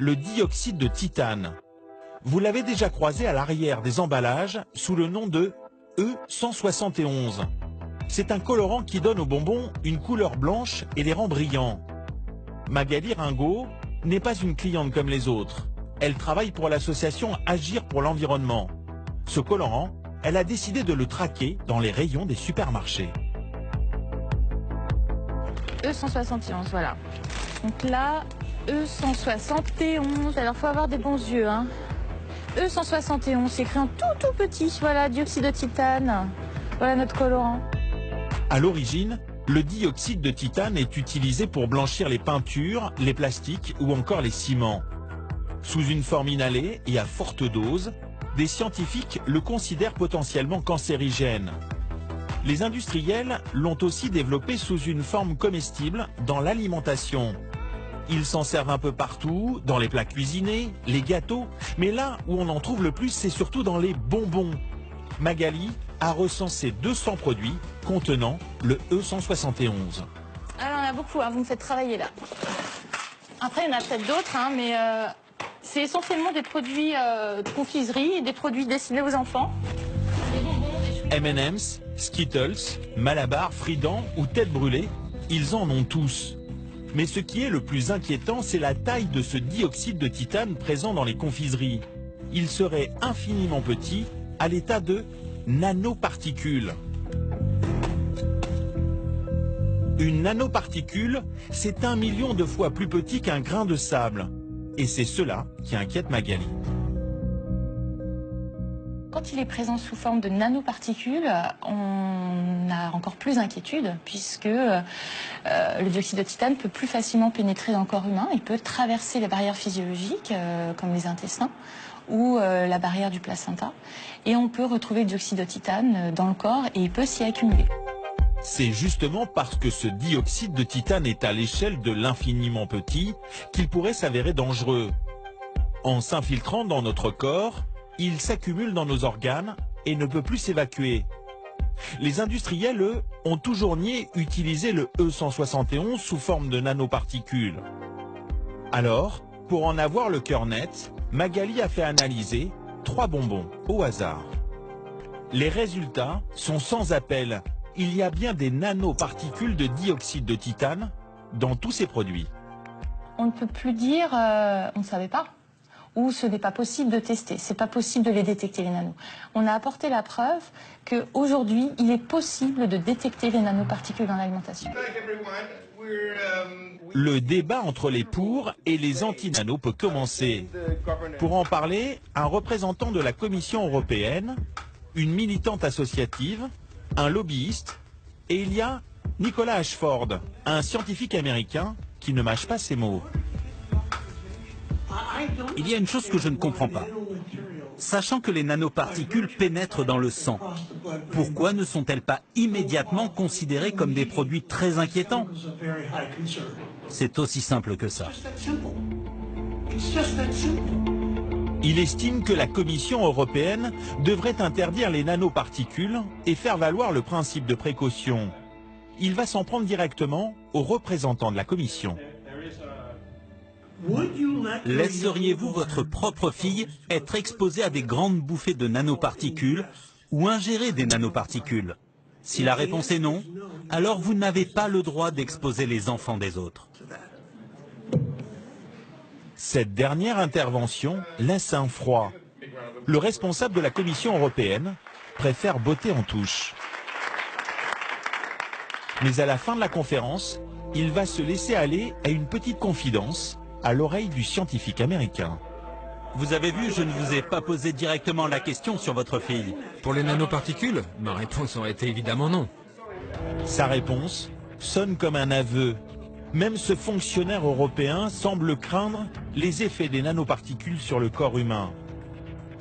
le dioxyde de titane. Vous l'avez déjà croisé à l'arrière des emballages sous le nom de E171. C'est un colorant qui donne aux bonbons une couleur blanche et les rend brillants. Magali Ringot n'est pas une cliente comme les autres. Elle travaille pour l'association Agir pour l'environnement. Ce colorant, elle a décidé de le traquer dans les rayons des supermarchés. E171, voilà. Donc là, E171, alors faut avoir des bons yeux, hein. E171, c'est écrit en tout petit, voilà, dioxyde de titane. Voilà notre colorant. À l'origine, le dioxyde de titane est utilisé pour blanchir les peintures, les plastiques ou encore les ciments. Sous une forme inhalée et à forte dose, des scientifiques le considèrent potentiellement cancérigène. Les industriels l'ont aussi développé sous une forme comestible dans l'alimentation. Ils s'en servent un peu partout, dans les plats cuisinés, les gâteaux, mais là où on en trouve le plus, c'est surtout dans les bonbons. Magali a recensé 200 produits contenant le E171. Alors on a beaucoup, hein, vous me faites travailler là. Après il y en a peut-être d'autres, hein, mais c'est essentiellement des produits de confiserie et des produits destinés aux enfants. M&M's, Skittles, Malabar, Fridan ou Tête brûlée, ils en ont tous. Mais ce qui est le plus inquiétant, c'est la taille de ce dioxyde de titane présent dans les confiseries. Il serait infiniment petit, à l'état de nanoparticules. Une nanoparticule, c'est 1 million de fois plus petit qu'un grain de sable. Et c'est cela qui inquiète Magali. Quand il est présent sous forme de nanoparticules, on a encore plus d'inquiétude puisque le dioxyde de titane peut plus facilement pénétrer dans le corps humain. Il peut traverser les barrières physiologiques comme les intestins ou la barrière du placenta. Et on peut retrouver le dioxyde de titane dans le corps et il peut s'y accumuler. C'est justement parce que ce dioxyde de titane est à l'échelle de l'infiniment petit qu'il pourrait s'avérer dangereux. En s'infiltrant dans notre corps, il s'accumule dans nos organes et ne peut plus s'évacuer. Les industriels, eux, ont toujours nié utiliser le E171 sous forme de nanoparticules. Alors, pour en avoir le cœur net, Magali a fait analyser 3 bonbons au hasard. Les résultats sont sans appel. Il y a bien des nanoparticules de dioxyde de titane dans tous ces produits. On ne peut plus dire on ne savait pas. Ou ce n'est pas possible de tester, c'est pas possible de les détecter les nanos. On a apporté la preuve qu'aujourd'hui, il est possible de détecter les nanoparticules dans l'alimentation. Le débat entre les pour et les anti-nanos peut commencer. Pour en parler, un représentant de la Commission européenne, une militante associative, un lobbyiste, et il y a Nicolas Ashford, un scientifique américain qui ne mâche pas ses mots. Il y a une chose que je ne comprends pas. Sachant que les nanoparticules pénètrent dans le sang, pourquoi ne sont-elles pas immédiatement considérées comme des produits très inquiétants? C'est aussi simple que ça. Il estime que la Commission européenne devrait interdire les nanoparticules et faire valoir le principe de précaution. Il va s'en prendre directement aux représentants de la Commission. Laisseriez-vous votre propre fille être exposée à des grandes bouffées de nanoparticules ou ingérer des nanoparticules? Si la réponse est non, alors vous n'avez pas le droit d'exposer les enfants des autres. Cette dernière intervention laisse un froid. Le responsable de la Commission européenne préfère botter en touche. Mais à la fin de la conférence, il va se laisser aller à une petite confidence à l'oreille du scientifique américain. Vous avez vu, je ne vous ai pas posé directement la question sur votre fille. Pour les nanoparticules, ma réponse aurait été évidemment non. Sa réponse sonne comme un aveu. Même ce fonctionnaire européen semble craindre les effets des nanoparticules sur le corps humain.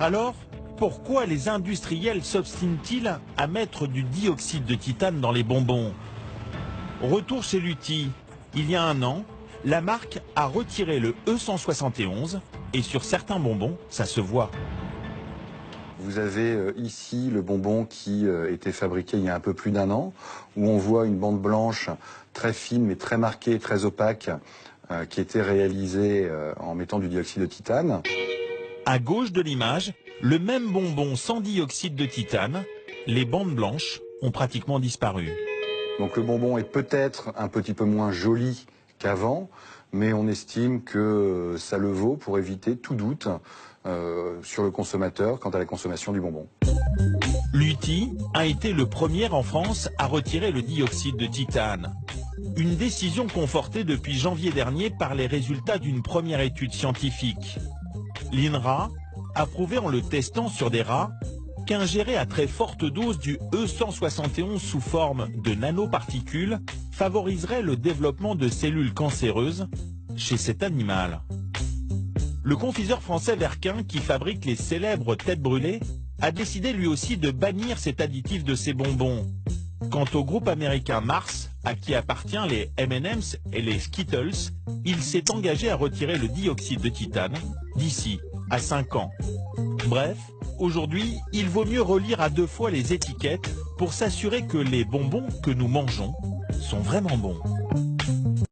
Alors, pourquoi les industriels s'obstinent-ils à mettre du dioxyde de titane dans les bonbons? Retour chez Lutti. Il y a 1 an, la marque a retiré le E171 et sur certains bonbons, ça se voit. Vous avez ici le bonbon qui était fabriqué il y a un peu plus d'1 an, où on voit une bande blanche très fine mais très marquée, très opaque, qui était réalisé en mettant du dioxyde de titane. À gauche de l'image, le même bonbon sans dioxyde de titane, les bandes blanches ont pratiquement disparu. Donc le bonbon est peut-être un petit peu moins joli qu'avant, mais on estime que ça le vaut pour éviter tout doute sur le consommateur quant à la consommation du bonbon. Lutti a été le premier en France à retirer le dioxyde de titane. Une décision confortée depuis janvier dernier par les résultats d'une première étude scientifique. L'INRA a prouvé en le testant sur des rats qu'ingérer à très forte dose du E171 sous forme de nanoparticules favoriserait le développement de cellules cancéreuses chez cet animal. Le confiseur français Verquin, qui fabrique les célèbres têtes brûlées, a décidé lui aussi de bannir cet additif de ses bonbons. Quant au groupe américain Mars, à qui appartient les M&M's et les Skittles, il s'est engagé à retirer le dioxyde de titane d'ici à 5 ans. Bref, aujourd'hui, il vaut mieux relire à 2 fois les étiquettes pour s'assurer que les bonbons que nous mangeons sont vraiment bons.